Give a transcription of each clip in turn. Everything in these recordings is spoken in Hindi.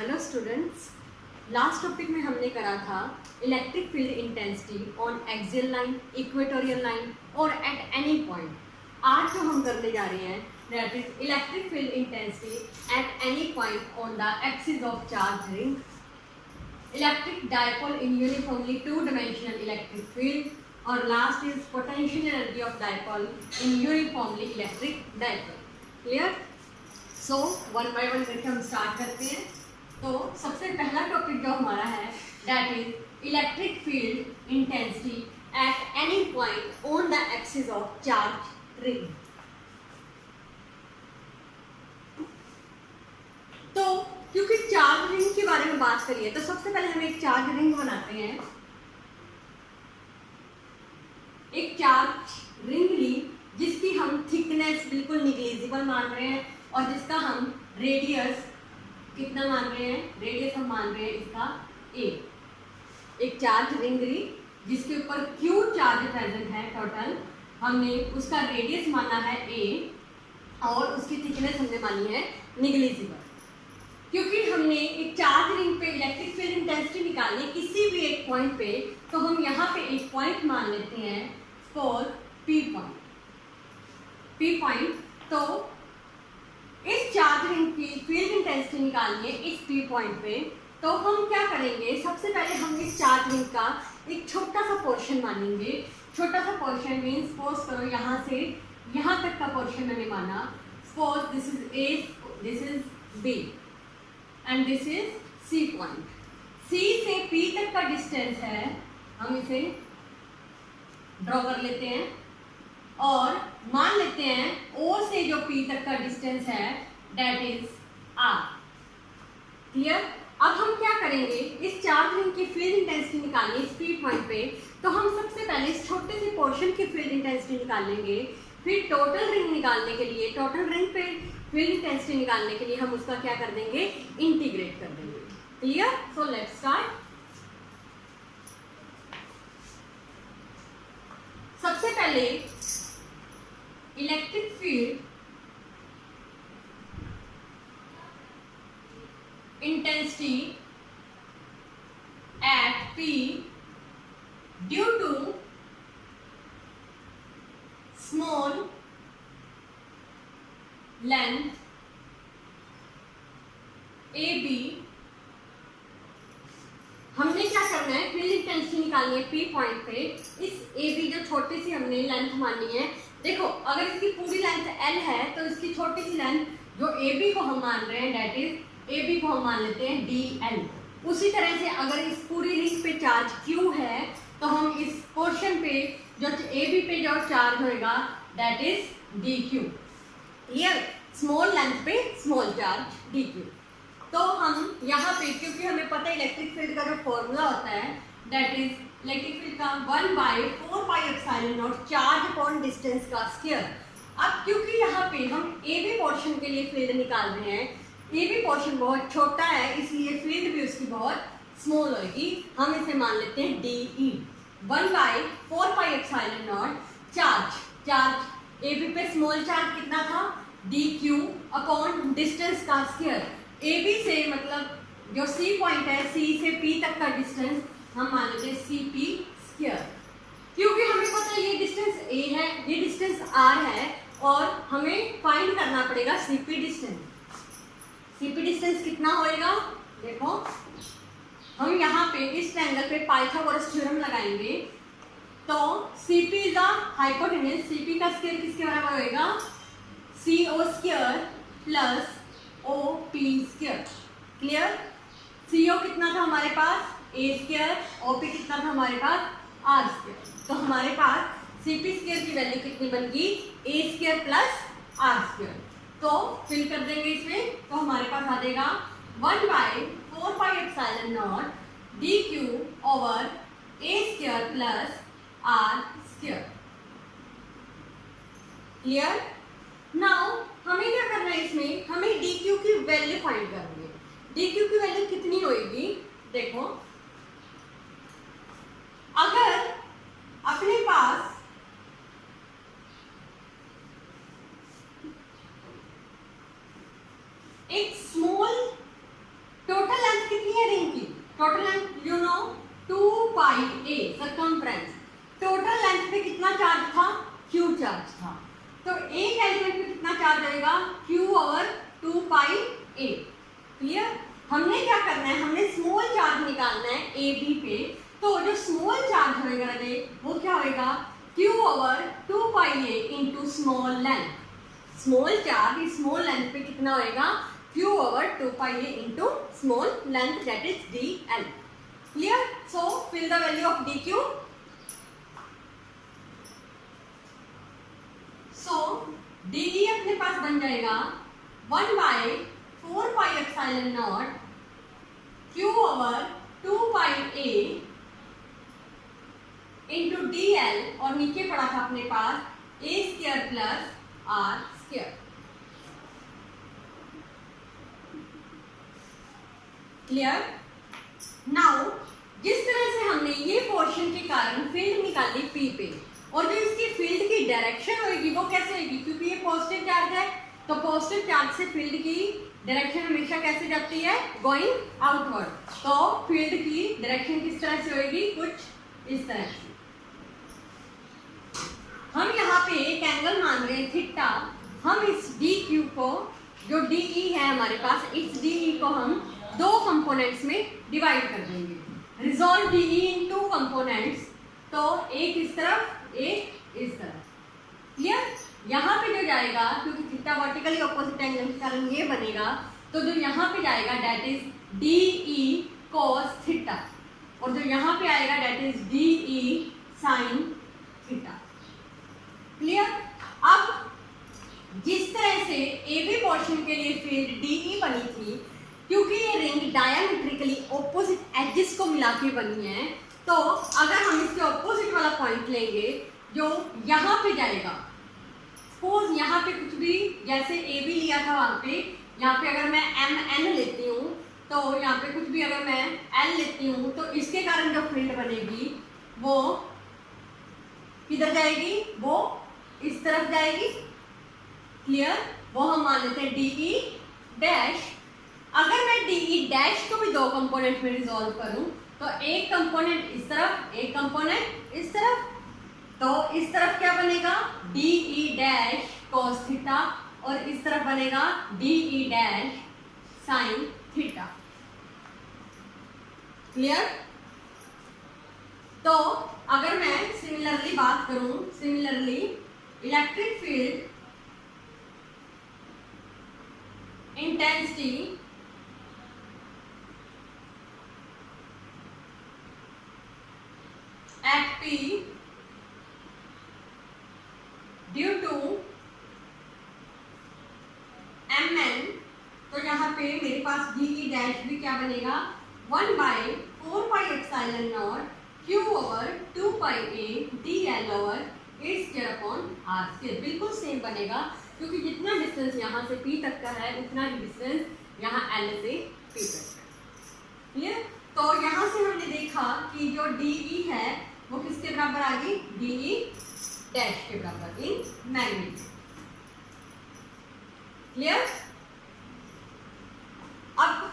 हेलो स्टूडेंट्स, लास्ट टॉपिक में हमने करा था electric field intensity on axial line, equatorial line और एट एनी पॉइंट। आज जो हम करने जा रहे हैं that is electric field intensity at any point on the axis of charge ring, electric dipole in uniformly two dimensional electric field और last is potential energy of dipole in uniformly electric dipole. Clear? So one by one करके हम स्टार्ट करते हैं। तो सबसे पहला टॉपिक जो हमारा है that is electric field intensity at any point on the axis of charge ring. तो क्योंकि चार्ज रिंग के बारे में बात करिए तो सबसे पहले हम एक चार्ज रिंग बनाते हैं। एक चार्ज रिंग ली जिसकी हम थिकनेस बिल्कुल निग्लिजिबल मान रहे हैं और जिसका हम रेडियस कितना मान रहे हैं, रेडियस हम मान रहे हैं इसका a। एक चार्ज रिंग ली जिसके ऊपर Q चार्ज प्रेजेंट है टोटल, हमने उसका रेडियस माना है a और उसकी थिकनेस हमने मानी है निग्लिजिबल। क्योंकि हमने एक चार्ज रिंग पे इलेक्ट्रिक फील्ड इंटेंसिटी निकालनी किसी भी एक पॉइंट पे, तो हम यहाँ पे एक पॉइंट मान लेते हैं for P point. P point, तो इस चार्ज रिंग की फील्ड इंटेंसिटी निकालनी है इस P पॉइंट पे, तो हम क्या करेंगे, सबसे पहले हम इस चार्ज रिंग का एक छोटा सा पोर्शन मानेंगे। छोटा सा पोर्शन मीन्स सपोज करो यहाँ से यहाँ तक का पोर्शन मैंने माना। Suppose this is A, this is B and this is C point. C से P तक का डिस्टेंस है, हम इसे ड्रॉ कर लेते हैं और मान लेते हैं O से जो P तक का डिस्टेंस है दैट इज R। क्लियर? अब हम क्या करेंगे, इस चार्ज रिंग की फील्ड इंटेंसिटी निकालनी इस P पॉइंट पे, तो हम सबसे पहले इस छोटे से पोर्शन की फील्ड इंटेंसिटी निकाल लेंगे। फिर टोटल रिंग निकालने के लिए, टोटल रिंग पे फील्ड इंटेंसिटी निकालने के लिए हम उसका क्या कर देंगे, इंटीग्रेट कर देंगे। क्लियर? So let's start. सबसे पहले electric field intensity at P due to small length AB। हमने क्या करना है, फील्ड इंटेंसिटी निकालनी है P पॉइंट पे। इस AB जो छोटी सी हमने लेंथ मानी है, देखो अगर इसकी पूरी लेंथ L है तो इसकी छोटी सी लेंथ जो AB को हम मान रहे हैं दैट इज AB को हम मान लेते हैं DL। उसी तरह से अगर इस पूरी रिंग पे चार्ज Q है तो हम इस पोर्शन पे जो AB पे जो चार्ज होएगा that is DQ। Clear? Small length पे स्मॉल चार्ज DQ। तो हम यहाँ पे, क्योंकि हमें पता है इलेक्ट्रिक फील्ड का जो फॉर्मूला होता है दैट इज इलेक्ट्रिक फील्ड का 1/4πε0 चार्ज अपॉन डिस्टेंस का स्क्वायर। अब क्योंकि यहाँ पे हम AB पोर्शन के लिए फील्ड निकाल रहे हैं, AB पोर्शन बहुत छोटा है इसलिए फील्ड भी उसकी बहुत स्मॉल होगी। हम इसे मान लेते हैं DE। 1/4πε0 चार्ज AB पे स्मॉल चार्ज कितना था, DQ अपॉन डिस्टेंस का स्क्वायर। AB से मतलब जो C पॉइंट है, C से P तक का डिस्टेंस हम मान लेते हैं CP स्क्वायर। क्योंकि हमें पता है ये डिस्टेंस A है, ये डिस्टेंस R है और हमें फाइंड करना पड़ेगा CP डिस्टेंस। CP डिस्टेंस कितना होएगा, देखो हम यहाँ पे इस ट्रायंगल पे पाइथागोरस थ्योरम लगाएंगे। तो CP is the hypotenuse, CP का स्क्वायर किसके बराबर होएगा, CO square plus OP square. Clear? CO कितना था हमारे पास A स्क्वायर, OP कितना था हमारे पास R स्क्वायर। तो हमारे पास CP स्क्वायर की वैल्यू कितनी बन गई, A square plus R square. तो फिल कर देंगे इसमें, तो हमारे पास आ जाएगा 1/4πε0 DQ over A square plus R square. Clear? Now हमें क्या करना है, इसमें हमें DQ की वैल्यू फाइंड करनी है। DQ की वैल्यू कितनी होगी, देखो अगर अपने पास एक small total total length you know 2 pi a circumference. Total length पे कितना चार्ज था? q चार्ज था। तो एक एलिमेंट पे कितना चार्ज आएगा? q over 2 pi a। Clear? हमने क्या करना है, हमने स्मॉल चार्ज निकालना है ए बी पे। तो जो स्मॉल चार्ज होएगा रे वो क्या होएगा? q over 2 pi a into small length. Small charge small length पे कितना होएगा? q over 2 pi a into small length that is dl। Clear? So fill the value of dq। So dE अपने पास बन जाएगा 1 by 4 pi epsilon naught q over 2 pi a into dl, और नीचे पड़ा था अपने पास a square plus r square. Clear? Now जिस तरह से हमने ये पोर्शन के कारण फील्ड निकाली p पे, और जो इसकी फील्ड की डायरेक्शन होगी वो कैसे होगी? क्योंकि ये पॉजिटिव चार्ज है, तो पॉजिटिव चार्ज से फील्ड की डायरेक्शन हमेशा कैसे जाती है? Going outward. तो फील्ड की डायरेक्शन किस तरह से होगी? कुछ इस तरह से। हम यहाँ पे एक एंगल मान रहे हैं थीटा। हम इस डी क्यू को, जो डी ई है हमारे पास, इस डी ई को हम दो कंपोनेंट्स में डिवाइड कर देंगे। रिजॉल्व डी ई इन टू कंपोनेंट्स, तो एक इस तरफ एक इस तरफ। क्लियर? यहाँ पे जो जाएगा, क्योंकि थीटा वर्टिकली ऑपोजिट एंगल के कारण ये बनेगा, तो जो यहाँ पे जाएगा that is D E cos theta, और जो यहाँ पे आएगा that is D E sine theta. Clear? अब जिस तरह से ए बी पोर्शन के लिए फील्ड डी ई बनी थी, क्योंकि ये रिंग डायमीट्रिकली ऑपोजिट एजेस को मिला के बनी है, तो अगर हम इसके ऑपोजिट वाला पॉइंट लेंगे जो यहाँ पे जाएगा, सपोज यहाँ पे कुछ भी, जैसे ए बी लिया था वहाँ पे, यहाँ पे अगर मैं एम एन लेती हूँ, तो यहाँ पे कुछ भी अगर मैं एल लेती हूँ, तो इसके कारण जो फील्ड बनेगी वो किधर जाएगी? वो इस तरफ जाएगी। क्लियर? वो हम मान लेते हैं डी ई डैश। अगर मैं डी ई डैश को भी दो कंपोनेंट में रिजॉल्व करूं, तो एक कंपोनेंट इस तरफ, एक कंपोनेंट इस तरफ, तो इस तरफ क्या बनेगा? D E dash cos theta, और इस तरफ बनेगा D E dash sine theta. Clear? तो अगर मैं सिमिलरली बात करूं, similarly electric field intensity at P due to Mn, तो यहाँ पे मेरे पास डी ई डैश भी क्या बनेगा? 1 by 4 pi epsilon naught q over 2 pi a dl over a square upon r square. बिल्कुल सेम बनेगा, क्योंकि जितना डिस्टेंस यहाँ से p तक का है उतना ही डिस्टेंस यहाँ l से p तक है। क्लियर? तो यहाँ से हमने देखा कि जो डी ई है वो किसके बराबर आ गई? डी ई डैश के बराबर इन मैग्नीट्यूड। क्लियर? अब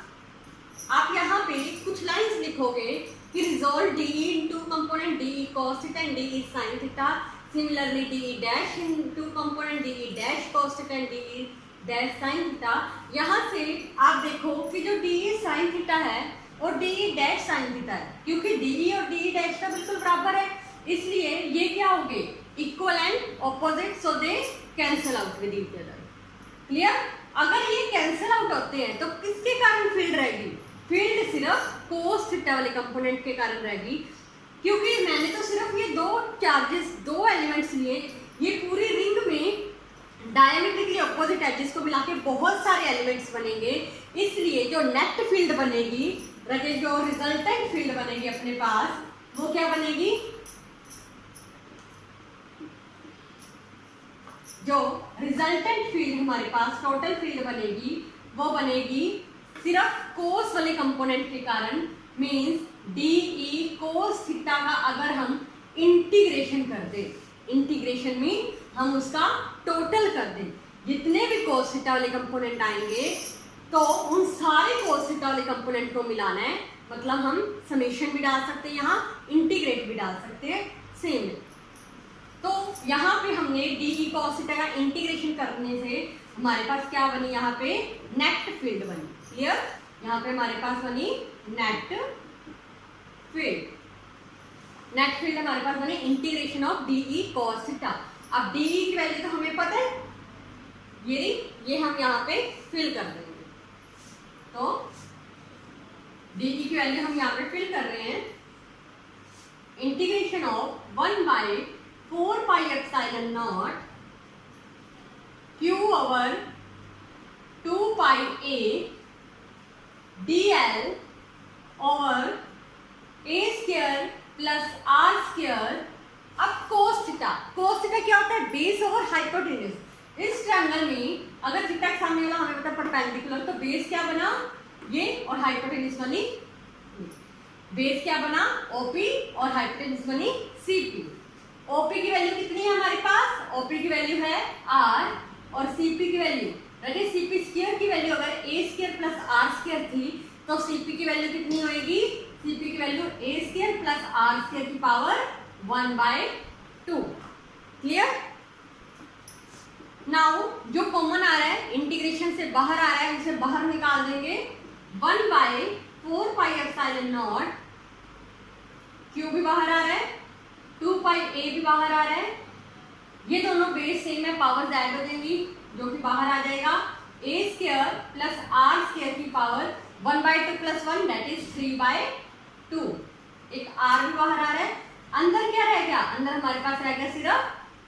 आप यहाँ पे कुछ लाइंस लिखोगे कि resolve D E into component D E cos theta and D E sin theta, similarly D E dash into component D E dash cos theta and D E dash sin theta. यहाँ से आप देखो कि जो डी ई sin थीटा है और D E dash sin theta है, क्योंकि डी ई और डी ई डैश का बिल्कुल बराबर है, इसलिए ये क्या हो गए? Equal and opposite, so they cancel out with each other. Clear? अगर ये कैंसिल आउट होते हैं तो किसके कारण फील्ड रहेगी? फील्ड सिर्फ कोस थीटा वाले कंपोनेंट के कारण रहेगी, क्योंकि मैंने तो सिर्फ ये दो चार्जेस, दो एलिमेंट्स लिए। ये पूरी रिंग में डायमीट्रिकली ऑपोजिट एजेस को मिला के बहुत सारे एलिमेंट्स बनेंगे, इसलिए जो नेट फील्ड बनेगी, जो रिजल्टेंट फील्ड बनेगी अपने पास, वो क्या बनेगी? जो रिजल्टेंट फील्ड हमारे पास टोटल फील्ड बनेगी, वो बनेगी सिर्फ कोस वाले कंपोनेंट के कारण, means D E cos theta का अगर हम इंटीग्रेशन कर दें, इंटीग्रेशन में हम उसका टोटल कर दें, जितने भी कोस थीटा वाले कंपोनेंट आएंगे तो उन सारे कोस कोसिटा वाले कंपोनेंट को मिलाना है, मतलब हम समेशन भी डाल सकते हैं, यहाँ इंटीग्रेट भी डाल सकते हैं, सेम है। तो यहाँ पे हमने डी कोसिटा का इंटीग्रेशन करने से हमारे पास क्या बनी, यहाँ पे नेट फील्ड बनी। क्लियर? यहाँ पे हमारे पास बनी नेट फील्ड। नेट फील्ड हमारे पास बनी इंटीग्रेशन ऑफ डी कोसिटा। अब डी की वैल्यू तो हमें पता है, ये हम यहाँ पे फिल कर देंगे। तो डी की वैल्यू हम यहाँ पे फिल कर रहे हैं, integration of 1/4 pi epsilon not Q over 2 pi A dl over a square plus r square. अब cos थीटा, cos थीटा क्या होता है, बेस ओवर हाइपोटेन्यूज। इस ट्रायंगल में अगर थीटा के सामने वाला हमें पता परपेंडिकुलर, तो बेस क्या बना ये और हाइपोटेन्यूज बनी, बेस क्या बना OP और हाइपोटेन्यूज बनी CP। OP की वैल्यू कितनी है हमारे पास, OP की वैल्यू है R और CP की वैल्यू रखिए, CP स्क्वायर की वैल्यू अगर a square plus r square थी तो CP की वैल्यू कितनी होगी, CP की value a square plus r square की पावर 1/2। क्लियर? नाउ जो कॉमन आ रहा है इंटीग्रेशन से बाहर आ रहा है, उसे बाहर निकाल देंगे। 1/4 पाई एप्सिलॉन नॉट क्यू भी बाहर आ रहा है, 2 पाई a भी बाहर आ रहा है, ये दोनों बेस सेम है, पावर ऐड हो जाएंगी जो कि बाहर आ जाएगा। a square plus r square की पावर 1/2 प्लस 1 दैट इज 3/2। एक r भी बाहर आ रहा है, अंदर क्या रह गया, अंदर हमारे पास रह गया सिर्फ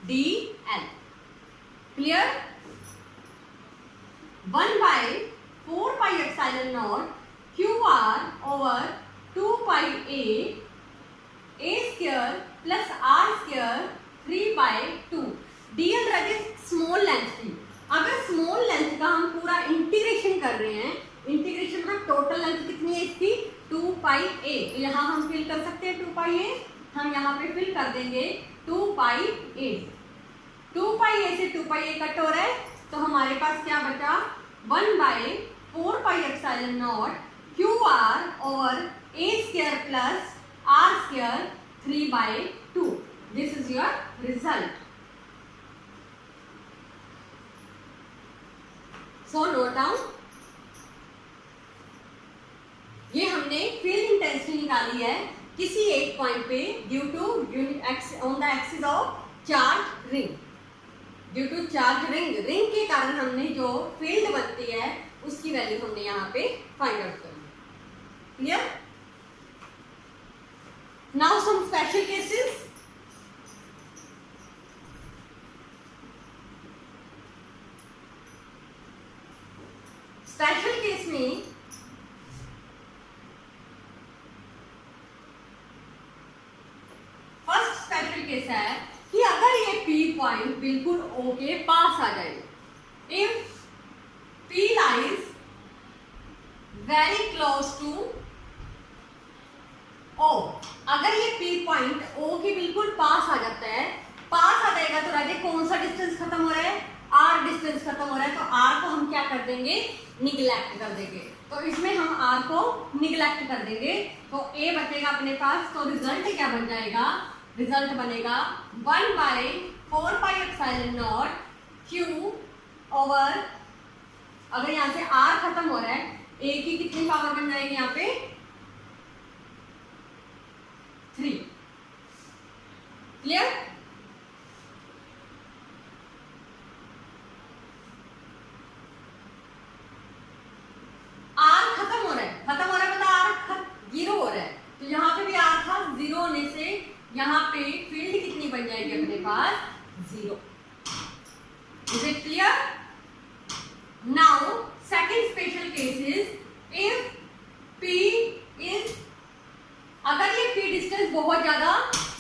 dl। Clear? 1/4 pi epsilon not QR over 2 pi a square plus r square 3/2। dl रखे स्मॉल लेंथ की। अगर स्मॉल लेंथ का हम पूरा इंटीग्रेशन कर रहे हैं, इंटीग्रेशन में टोटल लेंथ कितनी है इसकी 2 पाई a, तो यहाँ हम फिल कर सकते हैं 2 पाई a, हम यहाँ पे फिल कर देंगे 2 पाई a। 2 पाई a से 2 पाई a कट हो रहा है, तो हमारे पास क्या बचा 1/4 पाई epsilon not QR over a square plus r square 3/2। This is your result. So note down, ये हमने फील्ड इंटेंसिटी निकाली है किसी एक पॉइंट पे due to on the axis of charge ring. Due to charge ring, ring के कारण हमने जो फील्ड बनती है उसकी वैल्यू हमने यहाँ पे फाइंड आउट करनी। Clear? Now some special cases. Special case में फर्स्ट स्पेशल केस है कि अगर ये P पॉइंट बिल्कुल O के पास आ जाए, if P lies very close to O, अगर ये P पॉइंट O के बिल्कुल पास आ जाता है, पास आ जाएगा तो राजे कौन सा डिस्टेंस खत्म हो रहा है, R डिस्टेंस खत्म हो रहा है, तो R को हम क्या कर देंगे, निगलेक्ट कर देंगे। तो इसमें हम R को निगलेक्ट कर देंगे तो A बचेगा अपने पास। तो रिजल्ट क्या बन जाएगा, रिजल्ट बनेगा 1/4 पाई एप्सिलॉन नॉट Q ओवर, अगर यहाँ से R खत्म हो रहा है, A की कितनी पावर बन जाएगी यहाँ पे 3। क्लियर? R खत्म हो रहा है, खत्म हो रहा है मतलब R 0 हो रहा है, तो यहाँ पे भी R था, 0 होने से यहाँ पे फील्ड कितनी बन जाएगी अपने पास 0। Is it clear? Now second special case is if P is, अगर ये P डिस्टेंस बहुत ज्यादा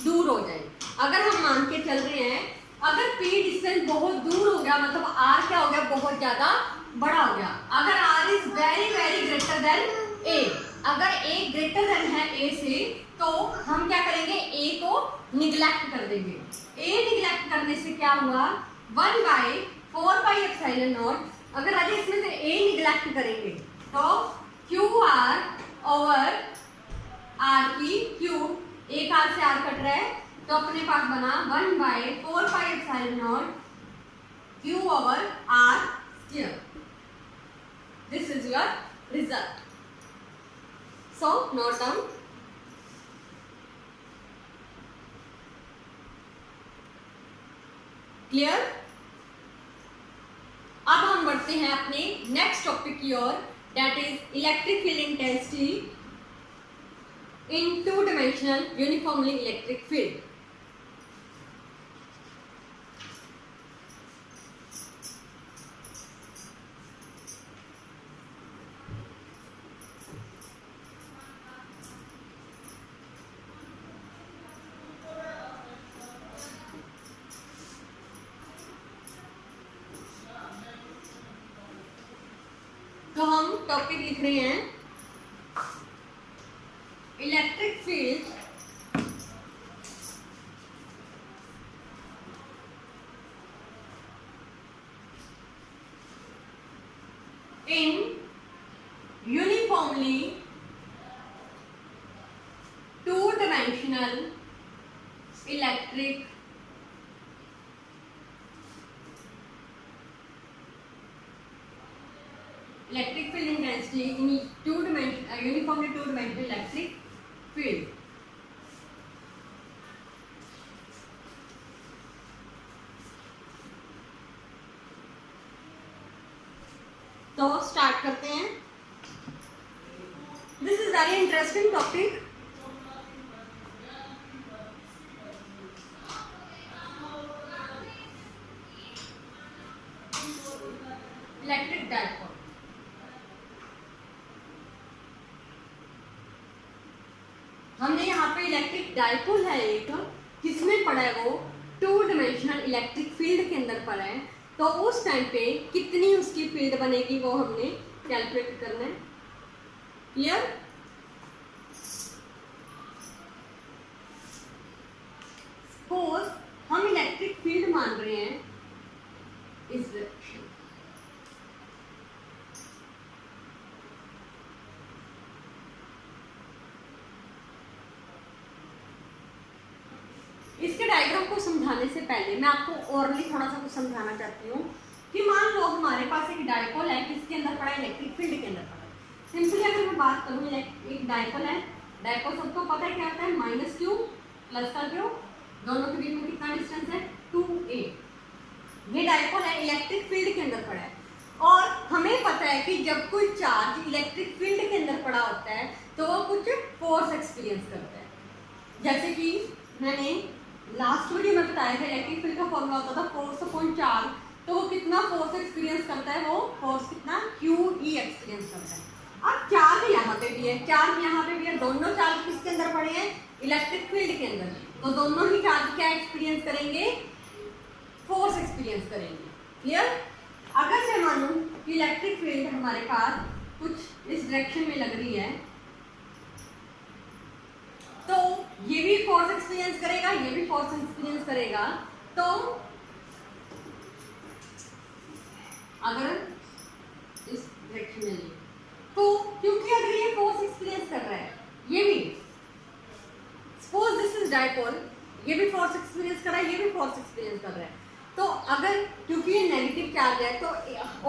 दूर हो जाए, अगर हम मान के चल रहे हैं अगर P डिस्टेंस बहुत दूर हो गया, मतलब R क्या हो गया, बहुत ज्यादा बड़ा हो गया, अगर R is very very greater than A, अगर A ग्रेटर देन है A से, तो हम क्या करेंगे, A को निगलेक्ट कर देंगे। A निगलेक्ट करने से क्या हुआ 1/4 पाई एप्सिलॉन नॉट, अगर आज इसमें से A निगलेक्ट करेंगे तो क्यू आर ओवर आर की क्यूब, एक आर से आर कट रहा है तो अपने पास बना 1/4πε0 Q over R square. This is your result. So note down. Clear. अब हम बढ़ते हैं अपने नेक्स्ट टॉपिक की ओर, that is electric field intensity in two dimensional uniformly electric field. तो हम टॉपिक लिख रहे हैं electric field in uniformly two dimensional electric field intensity in uniformly two dimensional electric field. तो स्टार्ट करते हैं. This is very interesting topic. Electric dipole. हमने यहाँ पे इलेक्ट्रिक डायपोल है एक, किसमें पड़ा है वो, टू डिमेंशनल इलेक्ट्रिक फील्ड के अंदर पड़ा है. तो उस टाइम पे कितनी उसकी फील्ड बनेगी वो हमने कैलकुलेट करना है. क्लियर. सपोज हम इलेक्ट्रिक फील्ड मान रहे हैं इस डायरेक्शन. इसके डायग्राम को समझाने से पहले मैं आपको ओरली थोड़ा सा कुछ समझाना चाहती हूँ कि मान लो हमारे पास एक डायपोल है, किसके अंदर पड़ा है, इलेक्ट्रिक फील्ड के अंदर पड़ा है. सिंपली अगर मैं बात करूँ, एक डायपोल है. डायपोल सबको पता है क्या होता है, माइनस क्यू प्लस का क्यू, दोनों के बीच में कितना डिस्टेंस है, 2a. ये डायपोल है, इलेक्ट्रिक फील्ड के अंदर पड़ा है. और हमें पता है कि जब कोई चार्ज इलेक्ट्रिक फील्ड के अंदर पड़ा होता है तो वो कुछ फोर्स एक्सपीरियंस करता है. जैसे कि मैंने लास्ट वीडियो में बताया था, इलेक्ट्रिक फील्ड का फॉर्मूला होता था फोर्स अपॉन चार्ज. तो वो कितना फोर्स एक्सपीरियंस करता है, वो फोर्स कितना QE एक्सपीरियंस करता है. अब चार्ज यहाँ पे भी है, चार्ज यहाँ पे भी है, दोनों चार्ज किसके अंदर पड़े हैं, इलेक्ट्रिक फील्ड के अंदर. तो दोनों ही चार्ज क्या एक्सपीरियंस करेंगे, फोर्स एक्सपीरियंस करेंगे. क्लियर. अगर मैं मानूं कि इलेक्ट्रिक फील्ड हमारे पास कुछ इस डायरेक्शन में लग रही है, तो ये भी फोर्स एक्सपीरियंस करेगा, ये भी फोर्स एक्सपीरियंस करेगा. तो अगर इस डायरेक्शन में तो क्योंकि अगर ये फोर्स एक्सपीरियंस कर रहा है, ये भी सपोज दिस इज डायपोल, ये भी फोर्स एक्सपीरियंस कर रहा है, ये भी फोर्स एक्सपीरियंस कर रहा है. तो अगर क्योंकि ये नेगेटिव चार्ज है तो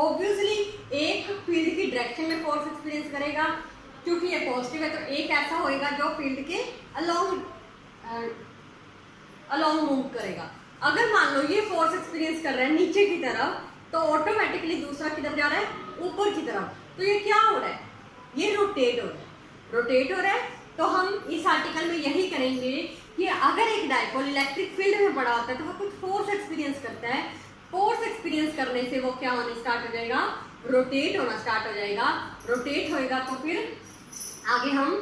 ऑब्वियसली एक फील्ड की डायरेक्शन में फोर्स एक्सपीरियंस करेगा, क्योंकि ये पॉजिटिव है. तो एक ऐसा होएगा जो फील्ड के अलोंग मूव करेगा. अगर मान लो ये फोर्स एक्सपीरियंस कर रहा है नीचे की तरफ, तो ऑटोमेटिकली दूसरा किधर जा रहा है, ऊपर की तरफ. तो ये क्या हो रहा है, ये रोटेट हो रहा है. रोटेट हो रहा है. तो हम इस आर्टिकल में यही करेंगे कि अगर एक डायपोल इलेक्ट्रिक फील्ड में पड़ा होता है तो वो कुछ फोर्स एक्सपीरियंस करता है. फोर्स एक्सपीरियंस करने से वो क्या होने स्टार्ट हो जाएगा, रोटेट होना स्टार्ट हो जाएगा. रोटेट होएगा तो फिर आगे हम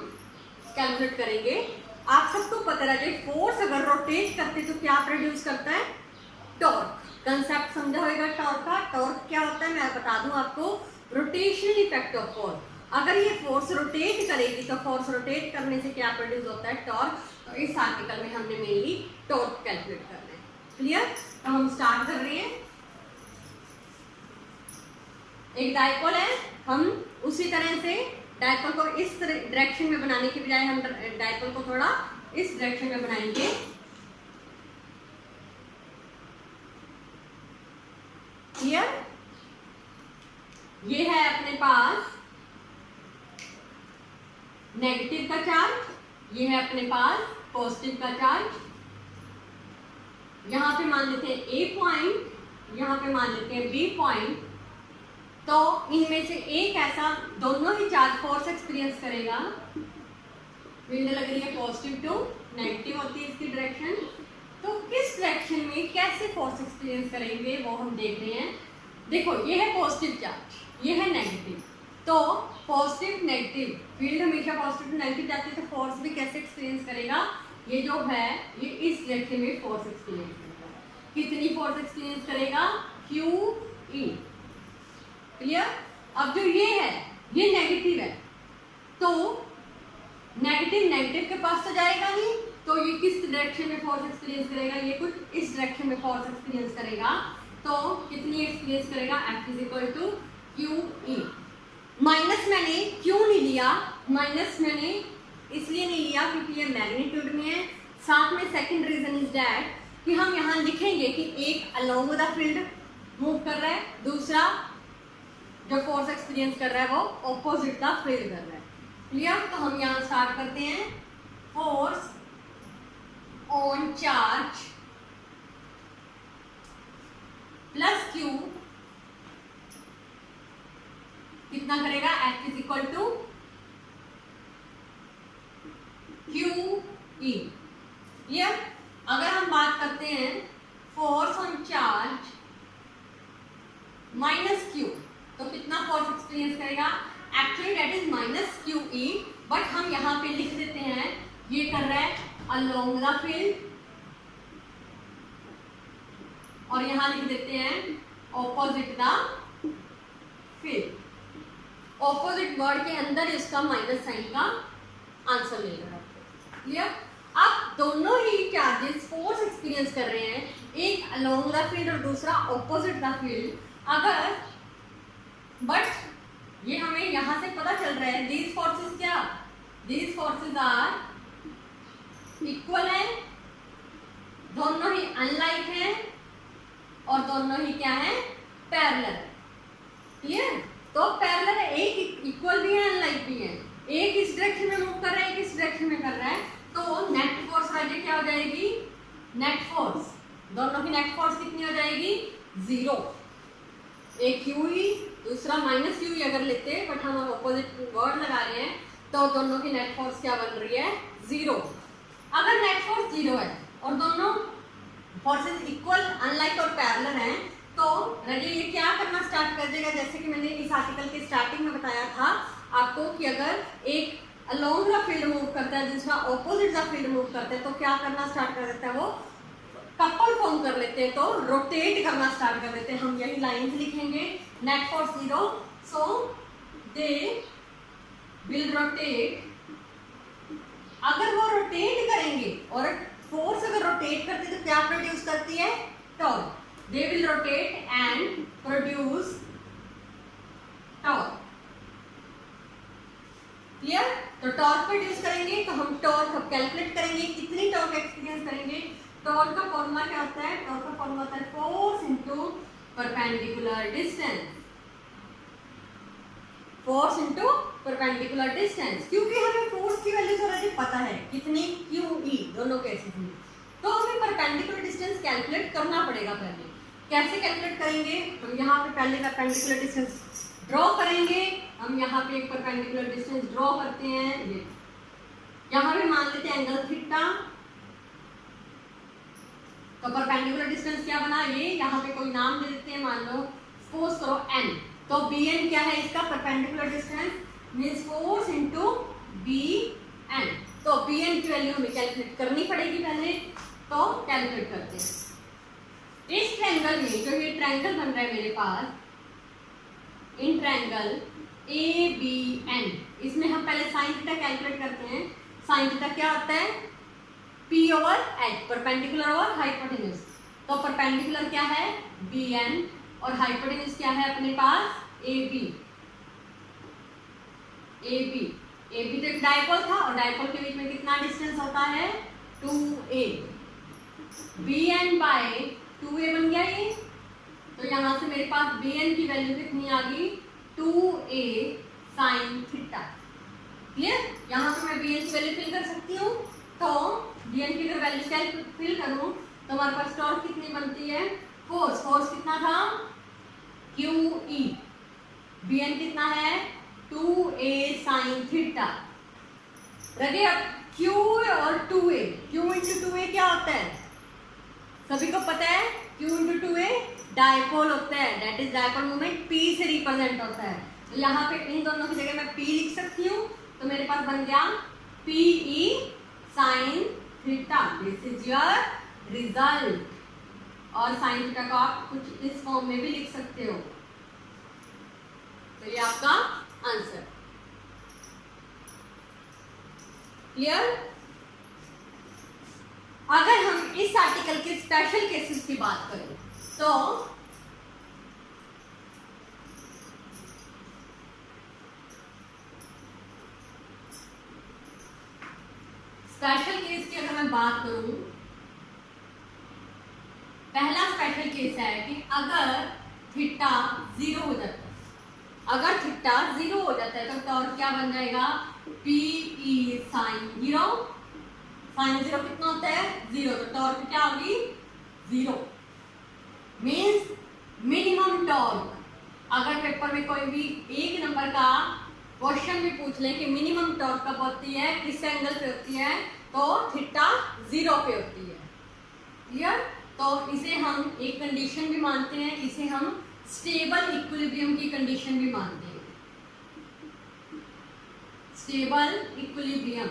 कैलकुलेट करेंगे. आप सबको पता रहे फोर्स अगर रोटेट करते तो क्या प्रोड्यूस करता है, टॉर्क. कंसेप्ट समझा होगा टॉर्क का. टॉर्क क्या होता है मैं बता दूं आपको, रोटेशनल इफेक्ट ऑफ फोर्स. अगर ये फोर्स रोटेट करेगी तो फोर्स रोटेट करने से क्या प्रोड्यूस होता है, टॉर्क. तो इस आर्टिकल में हमने मेनली टॉर्क कैलकुलेट करना है. क्लियर. तो हम स्टार्ट कर रहे हैं. एक डायपोल है, हम उसी तरह से डायपोल को इस डायरेक्शन में बनाने के बजाय हम डायपोल को थोड़ा इस डायरेक्शन में बनाएंगे। क्लियर? ये है अपने पास नेगेटिव का चार्ज, ये है अपने पास पॉजिटिव का चार्ज। यहां पे मान लेते हैं ए पॉइंट, यहां पे मान लेते हैं बी पॉइंट। तो इनमें से एक ऐसा दोनों ही चार्ज फोर्स एक्सपीरियंस करेगा, फील्ड लग रही है पॉजिटिव टू नेगेटिव होती है इसकी डायरेक्शन। तो किस डायरेक्शन में कैसे फोर्स एक्सपीरियंस करेंगे वो हम देख रहे हैं। देखो ये है पॉजिटिव चार्ज, ये है नेगेटिव। तो पॉजिटिव नेगेटिव फील्ड हमेशा पॉजिटिव टू नेगेटिव जाती है, तो फोर्स भी कैसे एक्सपीरियंस करेगा, ये जो है ये इस डायरेक्शन में फोर्स एक्सपीरियंस करेगा। कितनी फोर्स एक्सपीरियंस करेगा, क्यू ई। क्लियर? अब जो ये है ये नेगेटिव है, तो नेगेटिव नेगेटिव के पास तो जाएगा नहीं, तो ये किस डायरेक्शन में फोर्स एक्सपीरियंस करेगा, ये कुछ इस डायरेक्शन में फोर्स एक्सपीरियंस करेगा। तो कितनी एक्सपीरियंस करेगा, F is equal to q E. Minus मैंने क्यों नहीं लिया, माइनस मैंने इसलिए नहीं लिया क्योंकि ये मैग्नीट्यूड में है। साथ में सेकंड रीजन इज दैट कि हम यहाँ लिखेंगे कि एक अलोंग द फील्ड मूव कर रहा है, दूसरा जो फोर्स एक्सपीरियंस कर रहा है वो ऑपोजिट द फील्ड कर रहा है। क्लियर? तो हम यहाँ स्टार्ट करते हैं। Force on charge plus q कितना करेगा, F is equal to q E. Clear? अगर हम बात करते हैं force on charge minus q, तो कितना फोर्स एक्सपीरियंस करेगा, actually that is minus q E, but हम यहाँ पे लिख देते हैं ये कर रहा है अलोंग द फील्ड, और यहाँ लिख देते हैं opposite the field. Opposite word के अंदर इसका माइनस साइन का आंसर मिल रहा है। क्लियर? अब दोनों ही चार्जेस फोर्स एक्सपीरियंस कर रहे हैं, एक अलोंग द फील्ड और दूसरा ऑपोजिट द फील्ड। अगर बट ये हमें यहां से पता चल रहा है दीज फोर्सेस क्या, दीज फोर्सेस आर इक्वल है, दोनों ही अनलाइक हैं और दोनों ही क्या है, पैरेलल। क्लियर? तो पैरेलल है, एक इक्वल भी है अनलाइक भी है, एक इस डायरेक्शन में मूव कर रहा है, एक इस डायरेक्शन में कर रहा है। तो नेट फोर्स वैल्यू क्या हो जाएगी, नेट फोर्स, दोनों की नेट फोर्स कितनी हो जाएगी, 0। एक क्यू ही दूसरा माइनस क्यू ही अगर लेते हैं, बट हम ऑपोजिट वर्ड लगा रहे हैं, तो दोनों की नेट फोर्स क्या बन रही है, 0। अगर नेट फोर्स 0 है और दोनों फोर्सेस इक्वल अनलाइक और पैरेलल हैं, तो रेडी ये क्या करना स्टार्ट कर देगा, जैसे कि मैंने इस आर्टिकल के स्टार्टिंग में बताया था आपको कि अगर एक अलोंग द फील्ड मूव करता है, दूसरा ऑपोजिट द फील्ड मूव करता है, तो क्या करना स्टार्ट कर देता है, वो कपल फॉर्म कर लेते हैं, तो रोटेट करना स्टार्ट कर देते हैं। हम यही लाइंस लिखेंगे, net force 0, so they will rotate. अगर वो रोटेट करेंगे और फोर्स अगर रोटेट करती है तो क्या प्रोड्यूस करती है, torque. They will rotate and produce torque. Clear? तो टॉर्क प्रोड्यूस करेंगे, तो हम टॉर्क अब कैलकुलेट करेंगे, कितनी टॉर्क एक्सपीरियंस करेंगे। टॉर्क का फॉर्मूला क्या होता है, टॉर्क का फॉर्मूला होता है force into perpendicular distance, force into perpendicular distance. क्योंकि हमें फोर्स की वैल्यूज ऑलरेडी पता है कितनी, क्यू ई, दोनों केसेस में, तो हमें परपेंडिकुलर डिस्टेंस कैलकुलेट करना पड़ेगा। पहले कैसे कैलकुलेट करेंगे, हम यहाँ पे पहले परपेंडिकुलर डिस्टेंस ड्रॉ करेंगे। हम यहाँ पे एक परपेंडिकुलर डिस्टेंस ड्रॉ करते हैं, ये यहाँ पे मान लेते हैं एंगल थीटा। तो परपेंडिकुलर डिस्टेंस क्या बना, ये यहाँ पे कोई नाम दे देते हैं, मान लो सपोज करो n। तो bn क्या है इसका, perpendicular distance means force into bn। तो bn की वैल्यू हमें कैलकुलेट करनी पड़ेगी पहले, तो कैलकुलेट करते हैं। इस ट्रायंगल में जो ये ट्रायंगल बन रहा है मेरे पास, इन ट्रायंगल ABN, इसमें हम पहले साइन थीटा कैलकुलेट करते हैं। साइन थीटा क्या होता है, P ओवर H, परपेंडिकुलर और हाइपोटेन्यूज। तो परपेंडिकुलर क्या है, BN, और हाइपोटेन्यूज क्या है अपने पास, AB। ए बी तो एक डायपोल था और डायपोल के बीच में कितना डिस्टेंस होता है 2a, bn बाय 2a बन गया ये। तो यहाँ से मेरे पास bn की वैल्यू कितनी आ गई 2a sin थीटा। क्लियर? यहाँ से मैं bn की वैल्यू फिल कर सकती हूँ। तो bn की अगर वैल्यू फिल करूँ तो हमारे पास टॉर्क कितनी बनती है, फोर्स कितना था QE, bn कितना है 2a sin थीटा। रखे अब Q और 2a, Q into 2a क्या होता है सभी को पता है, Q into 2a डायपोल होता है, that is dipole moment P से रिप्रेजेंट होता है। तो यहाँ पे इन दोनों की जगह मैं P लिख सकती हूँ, तो मेरे पास बन गया PE sin theta. This is your result. और साइन थीटा को आप कुछ इस फॉर्म में भी लिख सकते हो। तो ये आपका आंसर। क्लियर? अगर हम इस आर्टिकल के स्पेशल केसेस की बात करें तो स्पेशल केस की अगर मैं बात करूं, पहला स्पेशल केस है कि अगर थीटा 0 हो जाता है, अगर थीटा 0 हो जाता है तो टॉर्क क्या बन जाएगा PE sin 0। sin 0 कितना होता है 0, तो टॉर्क क्या होगी 0। Means minimum torque. अगर पेपर में कोई भी एक नंबर का क्वेश्चन भी पूछ ले कि मिनिमम टॉर्क कब होती है, किस एंगल पे होती है, तो थीटा 0 पे होती है। क्लियर? तो इसे हम एक कंडीशन भी मानते हैं, इसे हम स्टेबल इक्विलिब्रियम की कंडीशन भी मानते हैं। Stable equilibrium.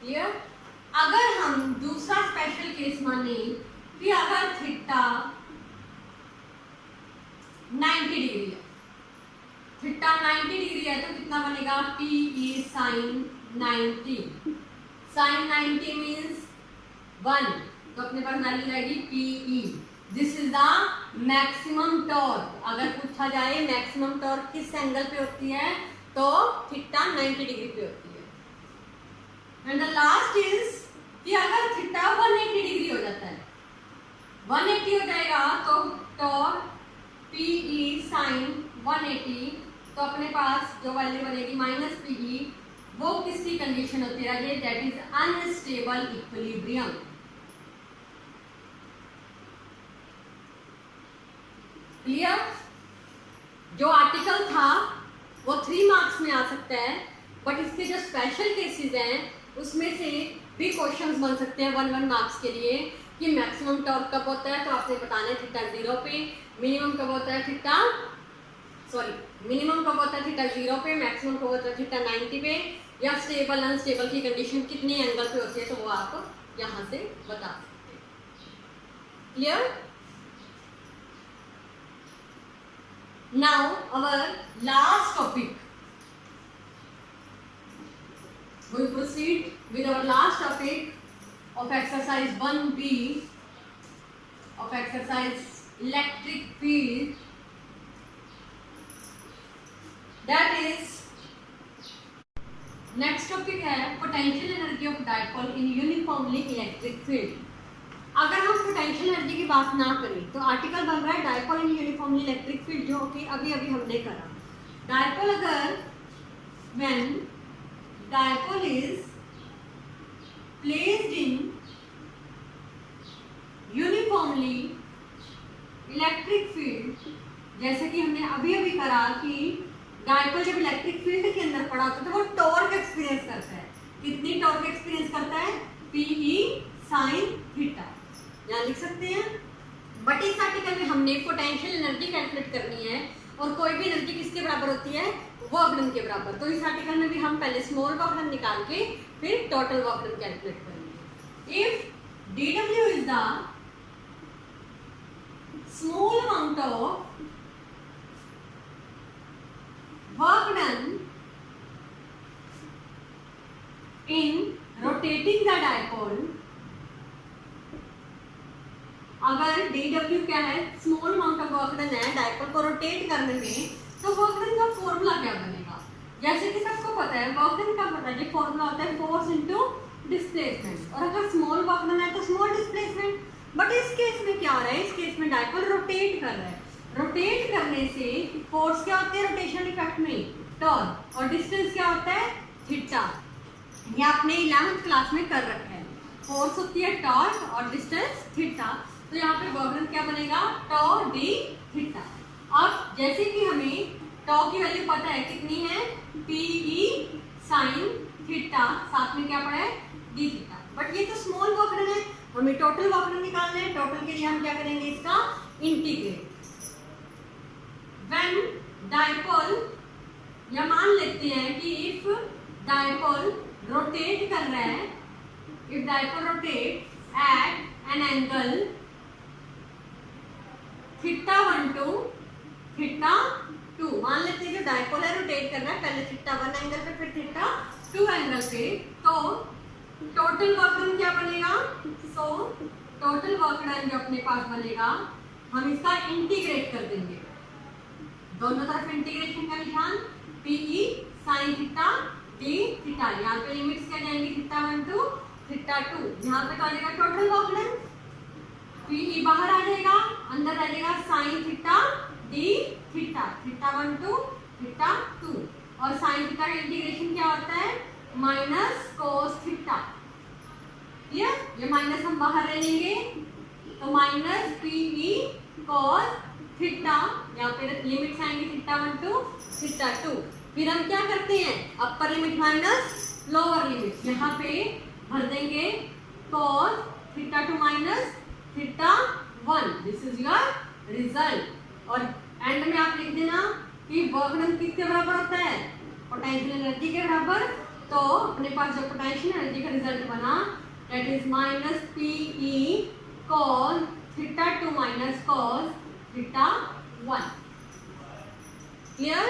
क्लियर? अगर हम दूसरा स्पेशल केस माने कि अगर थीटा 90 डिग्री है, थीटा 90 डिग्री है तो कितना बनेगा PE sin 90। sin 90 मीन्स 1, तो अपने पास वैल्यू रहेगी PE। This is the maximum torque. अगर पूछा जाए मैक्सिमम टॉर्क किस एंगल पे होती है तो थीटा 90 डिग्री पे होती है। एंड द लास्ट इज कि अगर थीटा 180 डिग्री हो जाता है, 180 हो जाएगा तो टॉर्क PE sin 180, तो अपने पास जो वैल्यू बनेगी -PE, वो किसकी कंडीशन होती है, that is unstable equilibrium. Clear? जो आर्टिकल था वो 3 मार्क्स में आ सकता है, बट इसके जो स्पेशल केसेस हैं उसमें से भी क्वेश्चंस बन सकते हैं 1 मार्क्स के लिए कि मैक्सिमम टॉर्क कब होता है, तो आपने बताना है थीटा 0 पे, मिनिमम कब होता है थीटा मिनिमम कब होता है थीटा 0 पे, मैक्सिमम कब होता है थीटा 90 पे, या स्टेबल अनस्टेबल की कंडीशन कितने एंगल पे होती है, तो वो आप यहाँ से बता सकते हैं। Clear? Now our last topic. We proceed with our last topic of exercise 1B of exercise electric field. That is next topic है potential energy of dipole in uniformly electric field. अगर हम पोटेंशियल एनर्जी की बात ना करें तो आर्टिकल बन रहा है dipole in uniformly electric field, जो कि अभी हमने करा। डायपोल अगर when dipole is placed in uniformly electric field, जैसे कि हमने अभी करा कि डायपोल जब इलेक्ट्रिक फील्ड के अंदर पड़ा होता है तो वो टॉर्क एक्सपीरियंस करता है। कितनी टॉर्क एक्सपीरियंस करता है PE sin थीटा, यहाँ लिख सकते हैं। बट इस आर्टिकल में हमने पोटेंशियल एनर्जी कैलकुलेट करनी है, और कोई भी एनर्जी किसके बराबर होती है, वर्क डन के बराबर। तो इस आर्टिकल में भी हम पहले स्मॉल वर्क डन निकाल के फिर टोटल वर्क डन कैलकुलेट करेंगे। If dW is the small amount of work done in rotating the dipole, अगर dW क्या है, small amount of work done है डायपोल को रोटेट करने में, तो वर्क डन जैसे कि सबको पता है वर्क डन का पता है, जो फॉर्मूला होता है फोर्स इनटू डिस्प्लेसमेंट, और अगर स्मॉल वर्क डन है तो स्मॉल डिस्प्लेसमेंट। बट इस केस में क्या हो रहा है, इस केस में डायपोल रोटेट कर रहा है, रोटेट करने से फोर्स क्या होता है रोटेशन इफेक्ट में, टॉर्क, और डिस्टेंस क्या होता है थीटा। ये आपने 11th क्लास में कर रखा है, फोर्स होती है टॉर्क और डिस्टेंस थीटा। तो यहाँ पे वर्क डन क्या बनेगा टॉ डी थीटा। अब जैसे कि हमें टॉ की वैल्यू पता है कितनी है, पी ई साइन थीटा, साथ में क्या पड़ा है डी थीटा। बट ये तो स्मॉल वर्क डन है, हमें टोटल वर्क डन निकालना है। टोटल के लिए हम क्या करेंगे, इसका इंटीग्रेट। व्हेन डायपोल, या मान लेते हैं कि इफ डायपोल रोटेट कर रहा है, if dipole rotate eight an angle theta 1 to theta 2, मान लेते हैं कि डायपोल है रोटेट कर रहा है, पहले थीटा 1 एंगल पे फिर थीटा 2 एंगल पे, तो टोटल वर्क डन क्या बनेगा, सो टोटल वर्क डन जो अपने पास बनेगा, हम इसका इंटीग्रेट कर देंगे, दोनों तरफ इंटीग्रेशन का निशान, P E sine theta D theta. यहाँ पे लिमिट्स क्या जाएंगी, थीटा 1 to थीटा 2, यहाँ पे तो आ जाएगा total work done, P E बाहर आ जाएगा, अंदर आ जाएगा sine theta D theta, theta 1 to theta 2, और साइन थीटा का इंटीग्रेशन क्या होता है माइनस कोस थीटा। क्लियर, ये माइनस हम बाहर ले लेंगे, तो minus P E cos theta, यहाँ पे लिमिट्स आएंगे थीटा 1 to थीटा 2। फिर हम क्या करते हैं, upper limit minus lower limit, यहाँ पे भर देंगे cos theta 2 minus theta 1, this is your result. और एंड में आप लिख देना कि वर्क डन किसके बराबर होता है, पोटेंशियल एनर्जी के बराबर। तो अपने पास जो पोटेंशियल एनर्जी का रिजल्ट बना that is minus P E cos theta 2 minus cos theta 1। Clear,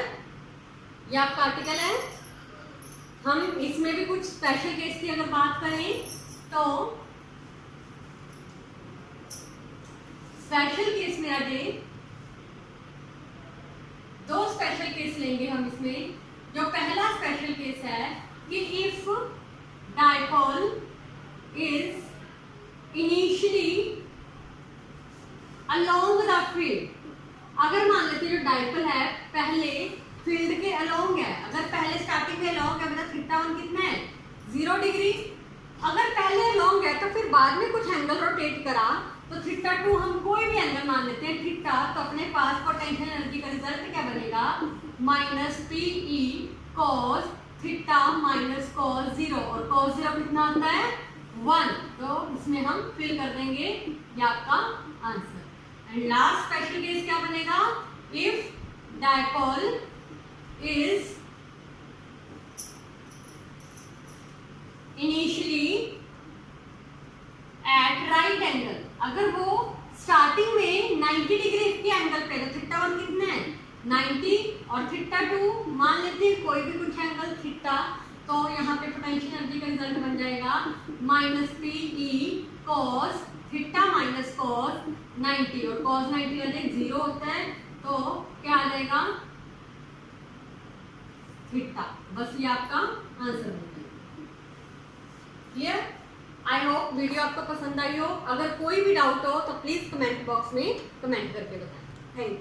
ये आपका आर्टिकल है। हम इसमें भी कुछ स्पेशल केस की अगर बात करें तो स्पेशल केस में आज दो स्पेशल केस लेंगे हम इसमें। जो पहला स्पेशल केस है कि if dipole is initially along the field, अगर मान लेते जो डायपोल है पहले फील्ड के अलोंग है, अगर पहले स्टार्टिंग में अलोंग है मतलब थीटा 1 कितना है 0 डिग्री, अगर पहले अलोंग है तो फिर बाद में कुछ एंगल रोटेट करा तो थीटा 2 हम कोई भी एंगल मान लेते हैं थीटा, तो अपने पास पोटेंशियल एनर्जी का रिजल्ट क्या बनेगा minus P E cos theta minus cos 0, और कॉस 0 कितना होता है 1, तो इसमें हम फिल कर देंगे ये आपका answer. And last special case क्या बनेगा, if dipole is initially at right angle, अगर वो स्टार्टिंग में 90 डिग्री के एंगल पे, तो थीटा 1 कितना है 90 और थीटा 2 मान लेते हैं कोई भी कुछ एंगल थीटा, तो यहाँ पे पोटेंशियल एनर्जी का रिजल्ट बन जाएगा minus P E cos theta minus cos 90, और कॉस 90 वाले 0 होता है तो क्या आ जाएगा थीटा। बस ये आपका आंसर बन जाएगा। क्लियर, आई होप वीडियो आपको पसंद आई हो। अगर कोई भी डाउट हो तो प्लीज कमेंट बॉक्स में कमेंट करके बताएं। Thank you.